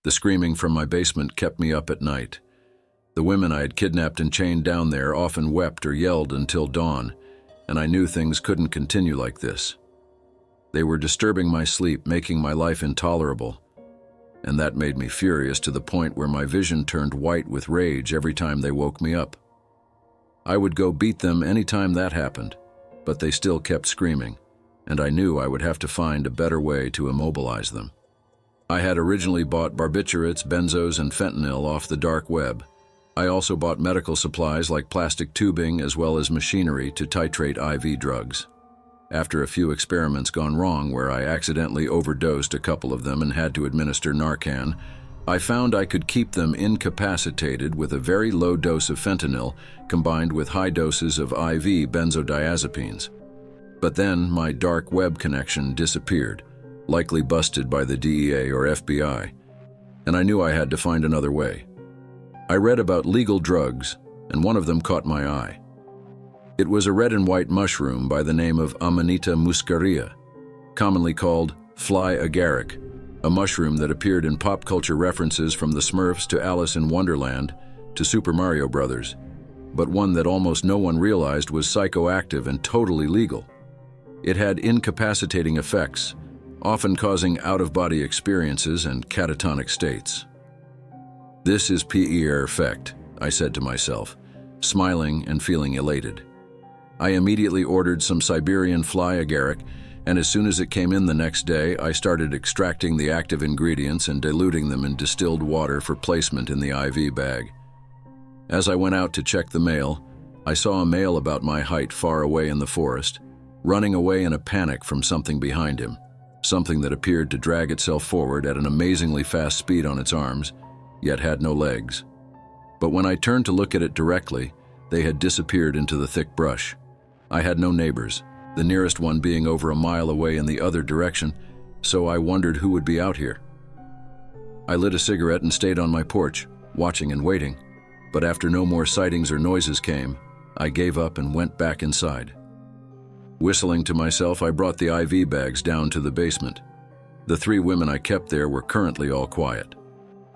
The screaming from my basement kept me up at night. The women I had kidnapped and chained down there often wept or yelled until dawn, and I knew things couldn't continue like this. They were disturbing my sleep, making my life intolerable, and that made me furious to the point where my vision turned white with rage every time they woke me up. I would go beat them any time that happened, but they still kept screaming, and I knew I would have to find a better way to immobilize them. I had originally bought barbiturates, benzos, and fentanyl off the dark web. I also bought medical supplies like plastic tubing as well as machinery to titrate IV drugs. After a few experiments gone wrong where I accidentally overdosed a couple of them and had to administer Narcan, I found I could keep them incapacitated with a very low dose of fentanyl combined with high doses of IV benzodiazepines. But then my dark web connection disappeared, likely busted by the DEA or FBI, and I knew I had to find another way. I read about legal drugs, and one of them caught my eye. It was a red and white mushroom by the name of Amanita muscaria, commonly called fly agaric, a mushroom that appeared in pop culture references from the Smurfs to Alice in Wonderland to Super Mario Brothers, but one that almost no one realized was psychoactive and totally legal. It had incapacitating effects, often causing out-of-body experiences and catatonic states. This is perfect, I said to myself, smiling and feeling elated. I immediately ordered some Siberian fly agaric, and as soon as it came in the next day, I started extracting the active ingredients and diluting them in distilled water for placement in the IV bag. As I went out to check the mail, I saw a male about my height far away in the forest, running away in a panic from something behind him, something that appeared to drag itself forward at an amazingly fast speed on its arms, yet had no legs. But when I turned to look at it directly, they had disappeared into the thick brush. I had no neighbors, the nearest one being over a mile away in the other direction, so I wondered who would be out here. I lit a cigarette and stayed on my porch, watching and waiting, but after no more sightings or noises came, I gave up and went back inside. Whistling to myself, I brought the IV bags down to the basement. The 3 women I kept there were currently all quiet,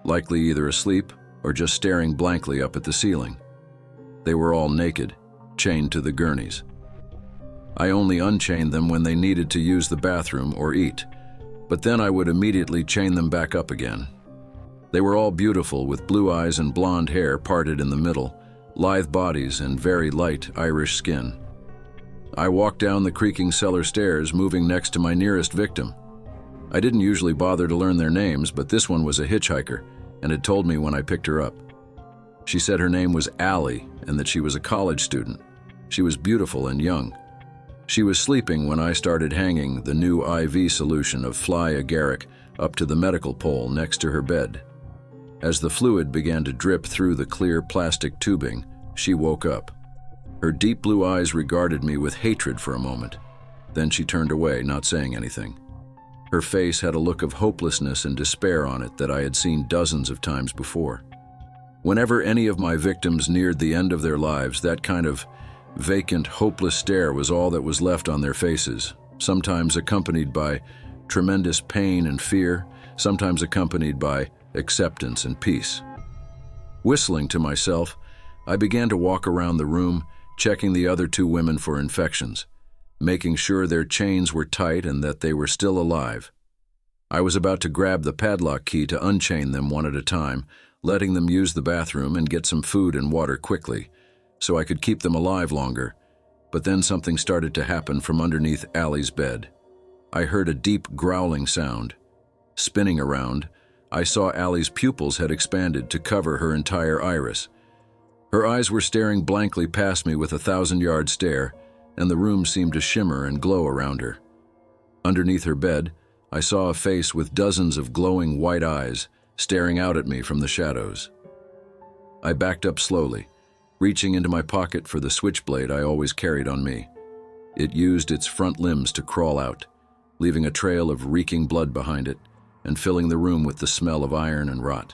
likely either asleep or just staring blankly up at the ceiling. They were all naked, chained to the gurneys. I only unchained them when they needed to use the bathroom or eat, but then I would immediately chain them back up again. They were all beautiful, with blue eyes and blonde hair parted in the middle, lithe bodies and very light Irish skin. I walked down the creaking cellar stairs, moving next to my nearest victim. I didn't usually bother to learn their names, but this one was a hitchhiker and had told me when I picked her up. She said her name was Allie and that she was a college student. She was beautiful and young. She was sleeping when I started hanging the new IV solution of fly agaric up to the medical pole next to her bed. As the fluid began to drip through the clear plastic tubing, she woke up. Her deep blue eyes regarded me with hatred for a moment. Then she turned away, not saying anything. Her face had a look of hopelessness and despair on it that I had seen dozens of times before. Whenever any of my victims neared the end of their lives, that kind of vacant, hopeless stare was all that was left on their faces, sometimes accompanied by tremendous pain and fear, sometimes accompanied by acceptance and peace. Whistling to myself, I began to walk around the room, checking the other 2 women for infections, making sure their chains were tight and that they were still alive. I was about to grab the padlock key to unchain them one at a time, letting them use the bathroom and get some food and water quickly, so I could keep them alive longer, but then something started to happen from underneath Allie's bed. I heard a deep growling sound. Spinning around, I saw Allie's pupils had expanded to cover her entire iris. Her eyes were staring blankly past me with a 1,000-yard stare, and the room seemed to shimmer and glow around her. Underneath her bed, I saw a face with dozens of glowing white eyes staring out at me from the shadows. I backed up slowly, reaching into my pocket for the switchblade I always carried on me. It used its front limbs to crawl out, leaving a trail of reeking blood behind it and filling the room with the smell of iron and rot.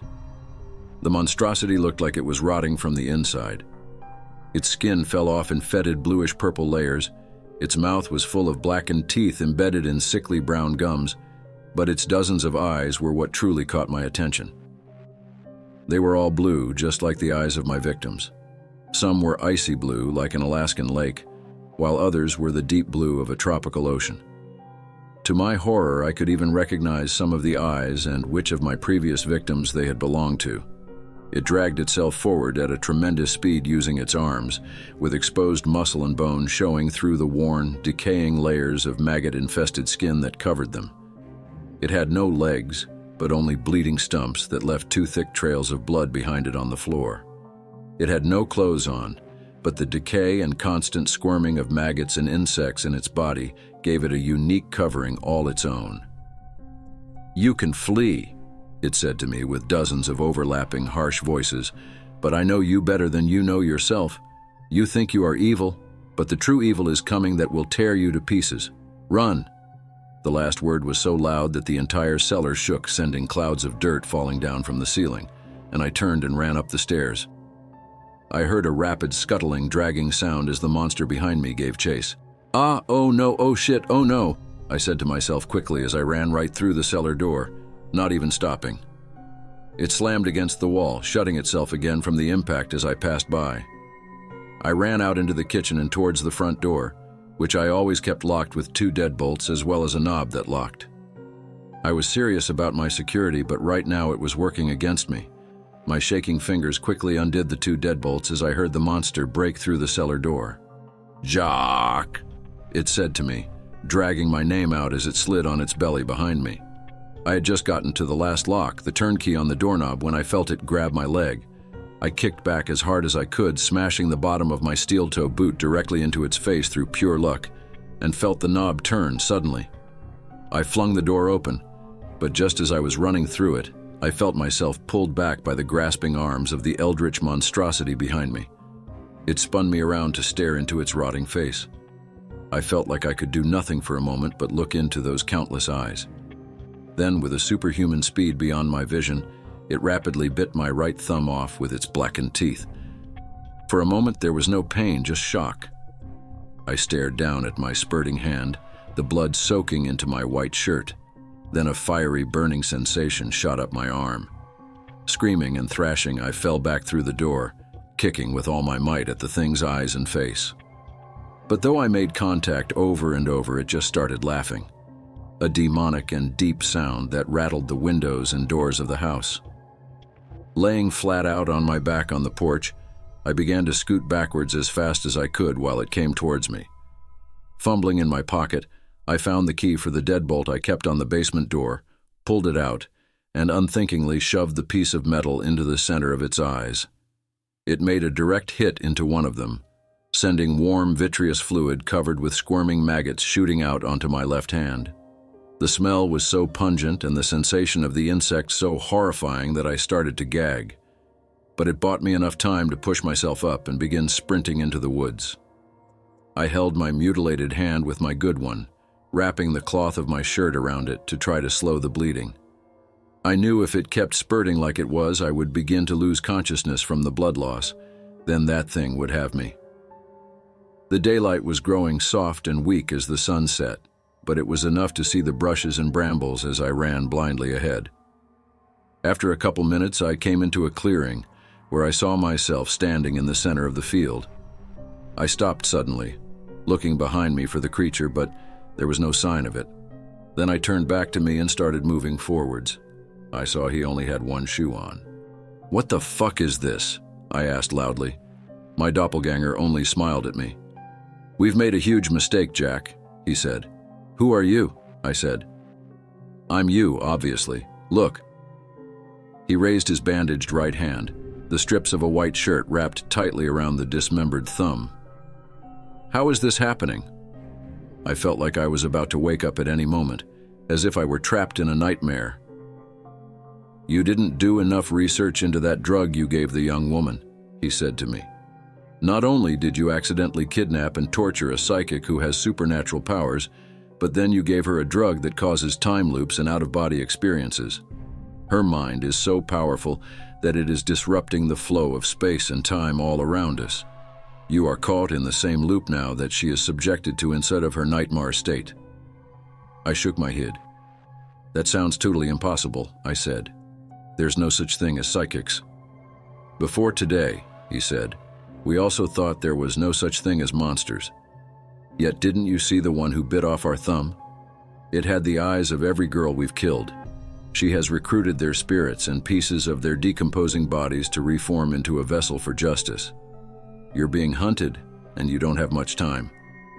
The monstrosity looked like it was rotting from the inside. Its skin fell off in fetid bluish-purple layers, its mouth was full of blackened teeth embedded in sickly brown gums, but its dozens of eyes were what truly caught my attention. They were all blue, just like the eyes of my victims. Some were icy blue, like an Alaskan lake, while others were the deep blue of a tropical ocean. To my horror, I could even recognize some of the eyes and which of my previous victims they had belonged to. It dragged itself forward at a tremendous speed using its arms, with exposed muscle and bone showing through the worn, decaying layers of maggot-infested skin that covered them. It had no legs, but only bleeding stumps that left two thick trails of blood behind it on the floor. It had no clothes on, but the decay and constant squirming of maggots and insects in its body gave it a unique covering all its own. "You can flee," it said to me with dozens of overlapping, harsh voices, "but I know you better than you know yourself. You think you are evil, but the true evil is coming that will tear you to pieces. Run!" The last word was so loud that the entire cellar shook, sending clouds of dirt falling down from the ceiling, and I turned and ran up the stairs. I heard a rapid, scuttling, dragging sound as the monster behind me gave chase. "Ah, oh no, oh shit, oh no," I said to myself quickly as I ran right through the cellar door, not even stopping. It slammed against the wall, shutting itself again from the impact as I passed by. I ran out into the kitchen and towards the front door, which I always kept locked with 2 deadbolts as well as a knob that locked. I was serious about my security, but right now it was working against me. My shaking fingers quickly undid the 2 deadbolts as I heard the monster break through the cellar door. "Jock," it said to me, dragging my name out as it slid on its belly behind me. I had just gotten to the last lock, the turnkey on the doorknob, when I felt it grab my leg. I kicked back as hard as I could, smashing the bottom of my steel-toe boot directly into its face through pure luck, and felt the knob turn suddenly. I flung the door open, but just as I was running through it, I felt myself pulled back by the grasping arms of the eldritch monstrosity behind me. It spun me around to stare into its rotting face. I felt like I could do nothing for a moment but look into those countless eyes. Then, with a superhuman speed beyond my vision, it rapidly bit my right thumb off with its blackened teeth. For a moment there was no pain, just shock. I stared down at my spurting hand, the blood soaking into my white shirt. Then a fiery, burning sensation shot up my arm. Screaming and thrashing, I fell back through the door, kicking with all my might at the thing's eyes and face. But though I made contact over and over, it just started laughing. A demonic and deep sound that rattled the windows and doors of the house. Laying flat out on my back on the porch, I began to scoot backwards as fast as I could while it came towards me. Fumbling in my pocket, I found the key for the deadbolt I kept on the basement door, pulled it out, and unthinkingly shoved the piece of metal into the center of its eyes. It made a direct hit into one of them, sending warm, vitreous fluid covered with squirming maggots shooting out onto my left hand. The smell was so pungent and the sensation of the insect so horrifying that I started to gag. But it bought me enough time to push myself up and begin sprinting into the woods. I held my mutilated hand with my good one, wrapping the cloth of my shirt around it to try to slow the bleeding. I knew if it kept spurting like it was, I would begin to lose consciousness from the blood loss. Then that thing would have me. The daylight was growing soft and weak as the sun set, but it was enough to see the brushes and brambles as I ran blindly ahead. After a couple minutes, I came into a clearing where I saw myself standing in the center of the field. I stopped suddenly, looking behind me for the creature, but there was no sign of it. Then I turned back to me and started moving forwards. I saw he only had one shoe on. "What the fuck is this?" I asked loudly. My doppelganger only smiled at me. "We've made a huge mistake, Jack," he said. "Who are you?" I said. "I'm you, obviously. Look." He raised his bandaged right hand, the strips of a white shirt wrapped tightly around the dismembered thumb. "How is this happening?" I felt like I was about to wake up at any moment, as if I were trapped in a nightmare. "You didn't do enough research into that drug you gave the young woman," he said to me. "Not only did you accidentally kidnap and torture a psychic who has supernatural powers, but then you gave her a drug that causes time loops and out-of-body experiences. Her mind is so powerful that it is disrupting the flow of space and time all around us. You are caught in the same loop now that she is subjected to instead of her nightmare state." I shook my head. "That sounds totally impossible," I said. "There's no such thing as psychics. Before today, he said, we also thought there was no such thing as monsters. Yet didn't you see the one who bit off our thumb? It had the eyes of every girl we've killed. She has recruited their spirits and pieces of their decomposing bodies to reform into a vessel for justice. You're being hunted, and you don't have much time.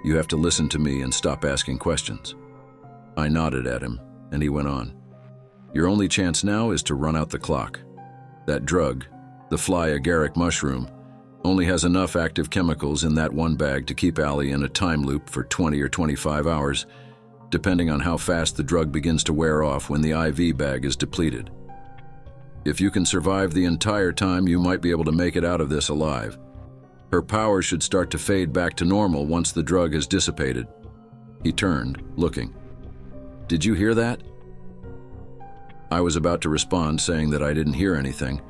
You have to listen to me and stop asking questions. I nodded at him, and he went on. Your only chance now is to run out the clock. That drug, the fly agaric mushroom, only has enough active chemicals in that one bag to keep Allie in a time loop for 20 or 25 hours, depending on how fast the drug begins to wear off when the IV bag is depleted. If you can survive the entire time, you might be able to make it out of this alive. Her power should start to fade back to normal once the drug has dissipated. He turned, looking. Did you hear that? I was about to respond, saying that I didn't hear anything,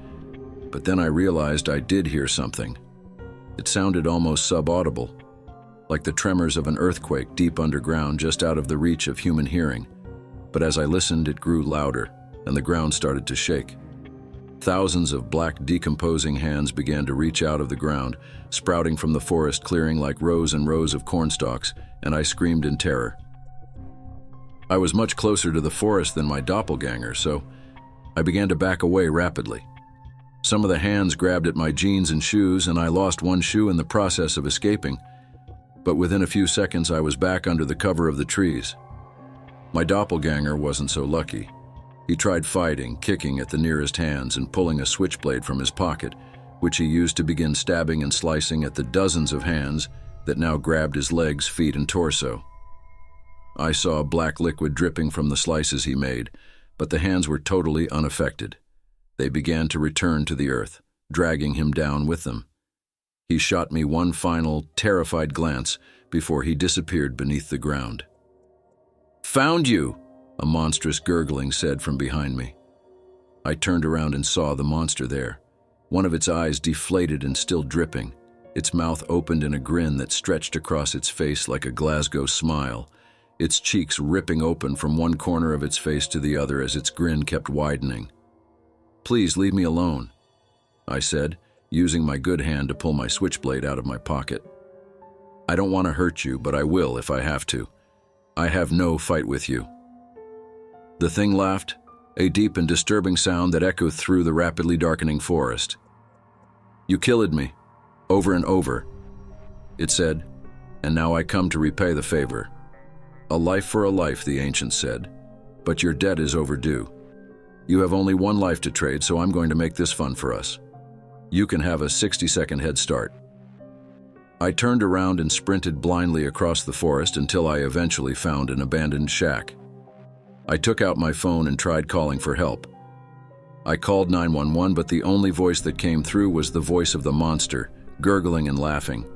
but then I realized I did hear something. It sounded almost subaudible, like the tremors of an earthquake deep underground just out of the reach of human hearing. But as I listened, it grew louder, and the ground started to shake. Thousands of black decomposing hands began to reach out of the ground, sprouting from the forest clearing like rows and rows of cornstalks, and I screamed in terror. I was much closer to the forest than my doppelganger, so I began to back away rapidly. Some of the hands grabbed at my jeans and shoes, and I lost one shoe in the process of escaping. But within a few seconds, I was back under the cover of the trees. My doppelganger wasn't so lucky. He tried fighting, kicking at the nearest hands and pulling a switchblade from his pocket, which he used to begin stabbing and slicing at the dozens of hands that now grabbed his legs, feet, and torso. I saw black liquid dripping from the slices he made, but the hands were totally unaffected. They began to return to the earth, dragging him down with them. He shot me one final, terrified glance before he disappeared beneath the ground. "Found you!" a monstrous gurgling said from behind me. I turned around and saw the monster there, one of its eyes deflated and still dripping, its mouth opened in a grin that stretched across its face like a Glasgow smile, its cheeks ripping open from one corner of its face to the other as its grin kept widening. "Please leave me alone," I said, using my good hand to pull my switchblade out of my pocket. "I don't want to hurt you, but I will if I have to. I have no fight with you." The thing laughed, a deep and disturbing sound that echoed through the rapidly darkening forest. "You killed me, over and over," it said, "and now I come to repay the favor. A life for a life," the ancient said, "but your debt is overdue. You have only one life to trade, so I'm going to make this fun for us. You can have a 60-second head start." I turned around and sprinted blindly across the forest until I eventually found an abandoned shack. I took out my phone and tried calling for help. I called 911, but the only voice that came through was the voice of the monster, gurgling and laughing.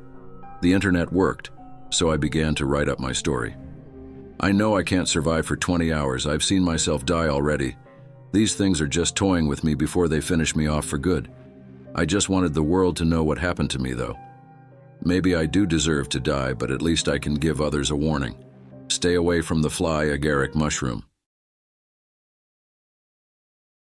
The internet worked, so I began to write up my story. I know I can't survive for 20 hours. I've seen myself die already. These things are just toying with me before they finish me off for good. I just wanted the world to know what happened to me, though. Maybe I do deserve to die, but at least I can give others a warning. Stay away from the fly agaric mushroom.